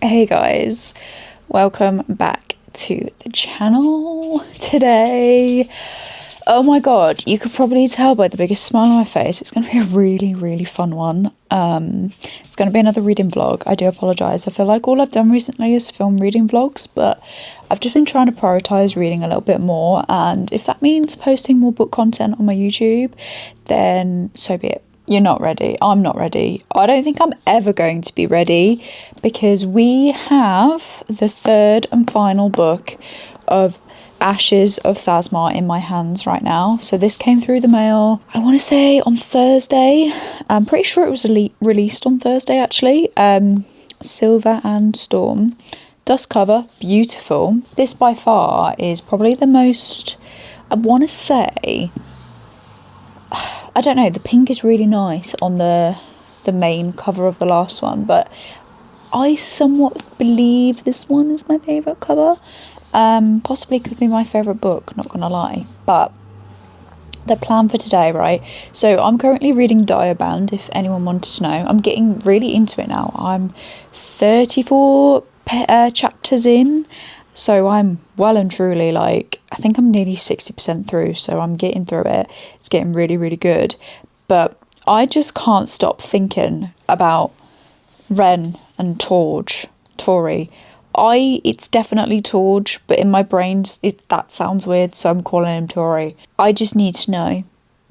Hey guys, welcome back to the channel today. Oh my god, you could probably tell by the biggest smile on my face, it's going to be a really fun one. It's going to be another reading vlog. I do apologise, I feel like all I've done recently is film reading vlogs, but I've just been trying to prioritise reading a little bit more, and if that means posting more book content on my YouTube, then so be it. You're not ready. I'm not ready. I don't think I'm ever going to be ready because we have the third and final book of Ashes of Thezmarr in my hands right now. So this came through the mail, I want to say on Thursday. I'm pretty sure it was released on Thursday actually. Silver and Storm. Dust cover, beautiful. This by far is probably the most, I want to say, I don't know, the pink is really nice on the main cover of the last one, but I somewhat believe this one is my favourite cover. Possibly could be my favourite book, not gonna lie. But the plan for today, right? So I'm currently reading Diaband, if anyone wanted to know. I'm getting really into it now. I'm 34 chapters in. So I'm well and truly, like, I think I'm nearly 60% through, so I'm getting through it. It's getting really good. But I just can't stop thinking about Ren and Tori. It's definitely Torge, but in my brain, that sounds weird, so I'm calling him Tori. I just need to know,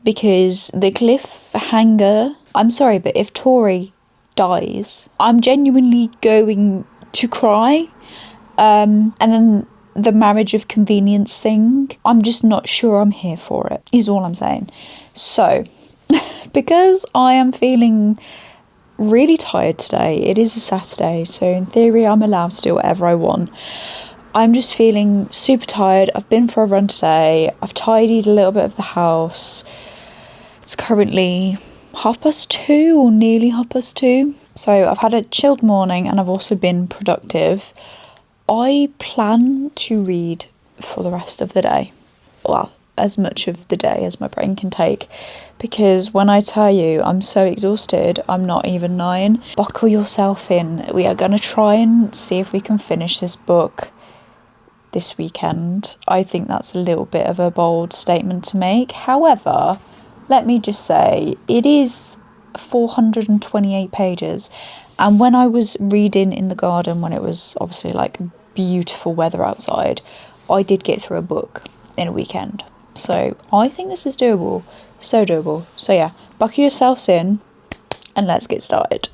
because the cliffhanger, I'm sorry, but if Tori dies, I'm genuinely going to cry. And then the marriage of convenience thing, I'm just not sure I'm here for it, is all I'm saying. So, because I am feeling really tired today, it is a Saturday, so in theory I'm allowed to do whatever I want. I'm just feeling super tired. I've been for a run today, I've tidied a little bit of the house. It's currently 2:30 or nearly 2:30. So I've had a chilled morning and I've also been productive. I plan to read for the rest of the day. Well, as much of the day as my brain can take. Because when I tell you I'm so exhausted, I'm not even lying. Buckle yourself in. We are going to try and see if we can finish this book this weekend. I think that's a little bit of a bold statement to make. However, let me just say, it is 428 pages. And when I was reading in the garden, when it was obviously like beautiful weather outside, I did get through a book in a weekend. So I think this is doable. So doable. So yeah, buckle yourselves in and let's get started.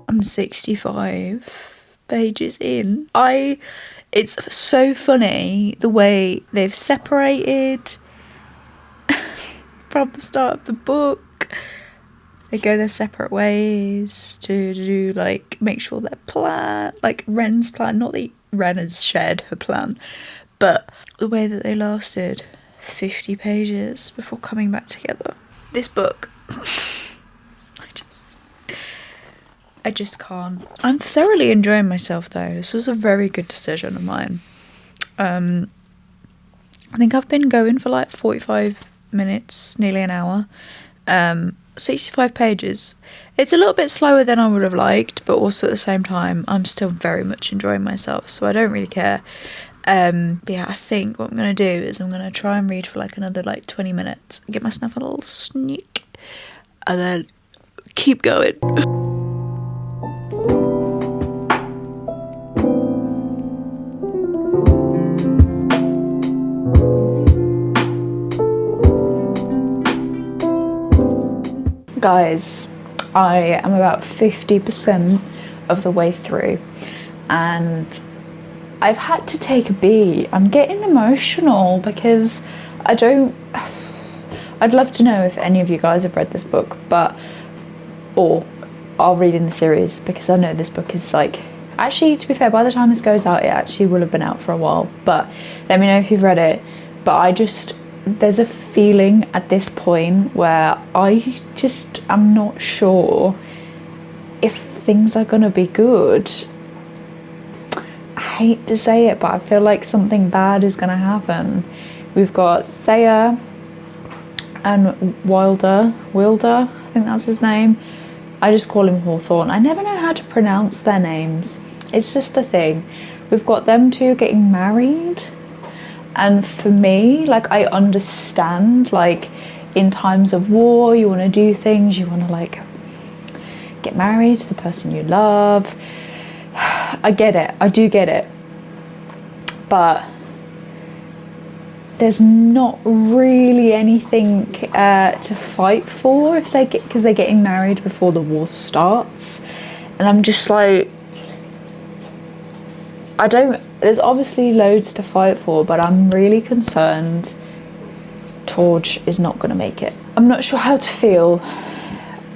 I'm 65 pages in. It's so funny the way they've separated from the start of the book. They go their separate ways to do, like, make sure their plan, like Ren's plan, not that Ren has shared her plan, but the way that they lasted 50 pages before coming back together. This book, I just can't. I'm thoroughly enjoying myself though. This was a very good decision of mine. I think I've been going for like 45 minutes, nearly an hour. 65 pages. It's a little bit slower than I would have liked, but also at the same time, I'm still very much enjoying myself, so I don't really care. But yeah, I think what I'm going to do is I'm going to try and read for like another like 20 minutes, get myself a little sneak, and then keep going. Guys, I am about 50% of the way through and I've had to take a beat. I'm getting emotional because I'd love to know if any of you guys have read this book, or are reading the series, because I know this book is like, actually, to be fair, by the time this goes out, it actually will have been out for a while, but let me know if you've read it. But there's a feeling at this point where I just am not sure if things are gonna be good. I hate to say it, but I feel like something bad is gonna happen. We've got Thea and Wilder, I think that's his name. I just call him Hawthorne. I never know how to pronounce their names. It's just the thing. We've got them two getting married. And for me, like, I understand, like, in times of war, you want to do things, you want to, like, get married to the person you love. I get it. I do get it. But there's not really anything to fight for because they're getting married before the war starts. And I'm just like, there's obviously loads to fight for, but I'm really concerned Torge is not going to make it. I'm not sure how to feel.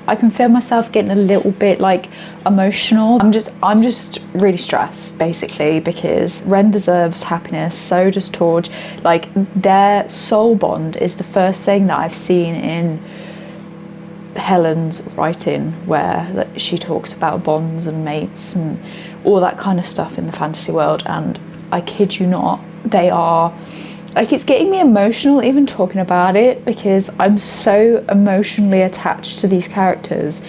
I can feel myself getting a little bit like emotional. I'm just really stressed, basically, because Ren deserves happiness, so does Torge. Like, their soul bond is the first thing that I've seen in Helen's writing, where she talks about bonds and mates and all that kind of stuff in the fantasy world, and I kid you not, they are like, it's getting me emotional even talking about it, because I'm so emotionally attached to these characters.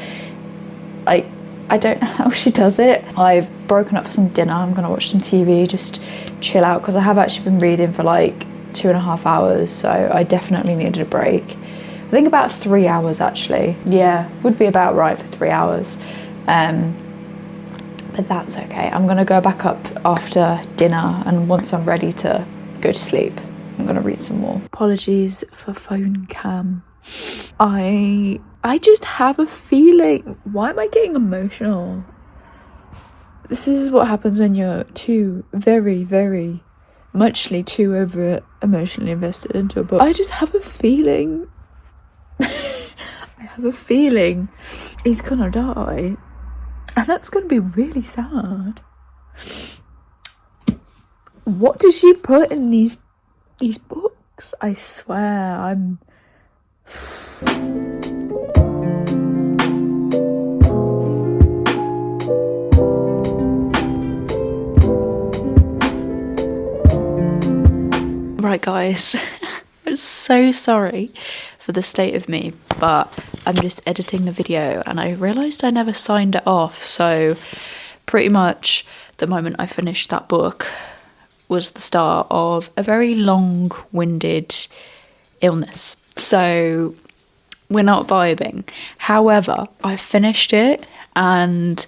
Like, I don't know how she does it. I've broken up for some dinner. I'm gonna watch some TV, just chill out, because I have actually been reading for like 2.5 hours, so I definitely needed a break. I think about 3 hours, actually. Yeah, would be about right for 3 hours. But that's okay. I'm gonna go back up after dinner, and once I'm ready to go to sleep, I'm gonna read some more. Apologies for phone cam. I just have a feeling. Why am I getting emotional? This is what happens when you're too very muchly too over emotionally invested into a book. I just have a feeling. I have a feeling he's gonna die, and that's gonna be really sad. What does she put in these books? I swear, I'm... Right, guys, I'm so sorry for the state of me, but I'm just editing the video and I realised I never signed it off, so pretty much the moment I finished that book was the start of a very long-winded illness. So we're not vibing. However, I finished it and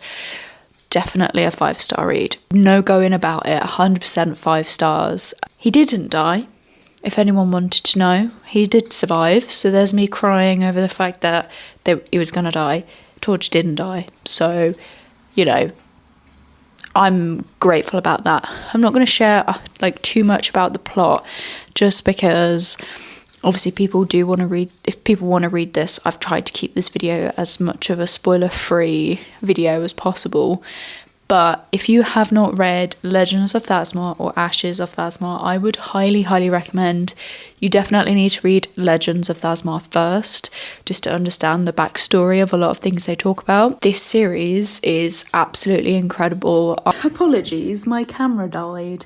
definitely a 5-star read. No going about it, 100% 5 stars. He didn't die, if anyone wanted to know. He did survive, so there's me crying over the fact that he was going to die. Torch didn't die, so, you know, I'm grateful about that. I'm not going to share like too much about the plot, just because obviously people do want to read. If people want to read this, I've tried to keep this video as much of a spoiler-free video as possible. But if you have not read Legends of Thezmarr or Ashes of Thezmarr, I would highly, highly recommend. You definitely need to read Legends of Thezmarr first, just to understand the backstory of a lot of things they talk about. This series is absolutely incredible. Apologies, my camera died.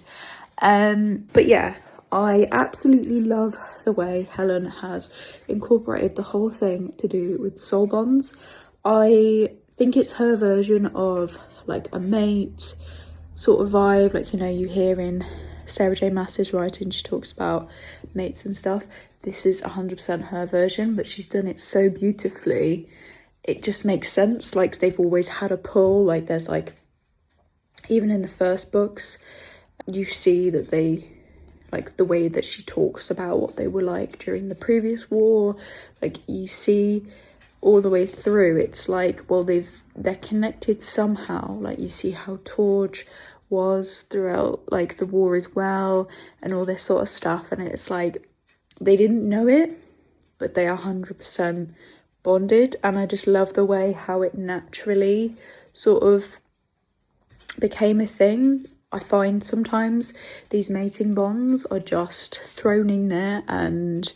But yeah, I absolutely love the way Helen has incorporated the whole thing to do with soul bonds. I think it's her version of like a mate sort of vibe, like, you know, you hear in Sarah J Maas's writing, she talks about mates and stuff. This is 100% her version, but she's done it so beautifully, it just makes sense. Like, they've always had a pull. Like, there's like, even in the first books, you see that they, like, the way that she talks about what they were like during the previous war, like, you see all the way through, it's like, well, they're connected somehow. Like, you see how Torge was throughout like the war as well, and all this sort of stuff, and it's like they didn't know it, but they are 100% bonded, and I just love the way how it naturally sort of became a thing. I find sometimes these mating bonds are just thrown in there, and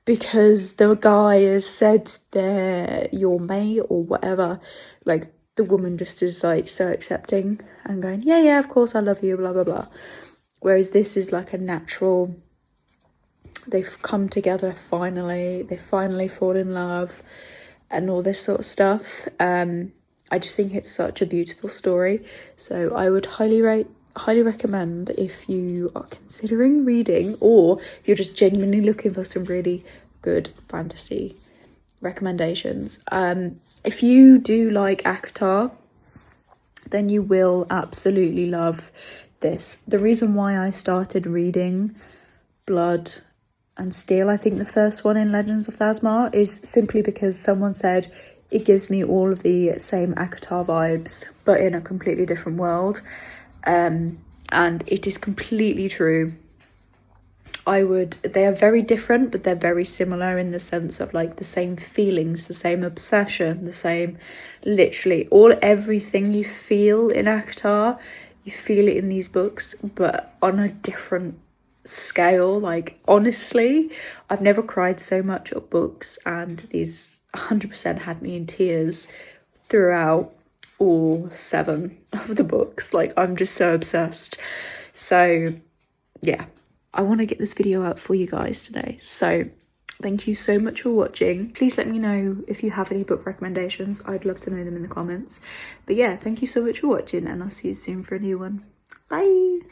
because the guy has said they're your mate or whatever, like the woman just is like so accepting and going, yeah, of course, I love you, blah blah blah. Whereas this is like a natural, they've come together finally, they finally fall in love and all this sort of stuff. I just think it's such a beautiful story, so I would highly recommend, if you are considering reading or if you're just genuinely looking for some really good fantasy recommendations. If you do like ACOTAR, then you will absolutely love this. The reason why I started reading Blood and Steel, I think the first one in Legends of Thezmarr, is simply because someone said it gives me all of the same ACOTAR vibes but in a completely different world, and it is completely true. They are very different, but they're very similar in the sense of like the same feelings, the same obsession, the same, literally everything you feel in ACOTAR, you feel it in these books, but on a different scale. Like, honestly, I've never cried so much at books, and these 100% had me in tears throughout all 7 of the books. Like, I'm just so obsessed. So yeah, I want to get this video out for you guys today. So thank you so much for watching. Please let me know if you have any book recommendations. I'd love to know them in the comments. But yeah, thank you so much for watching, and I'll see you soon for a new one. Bye.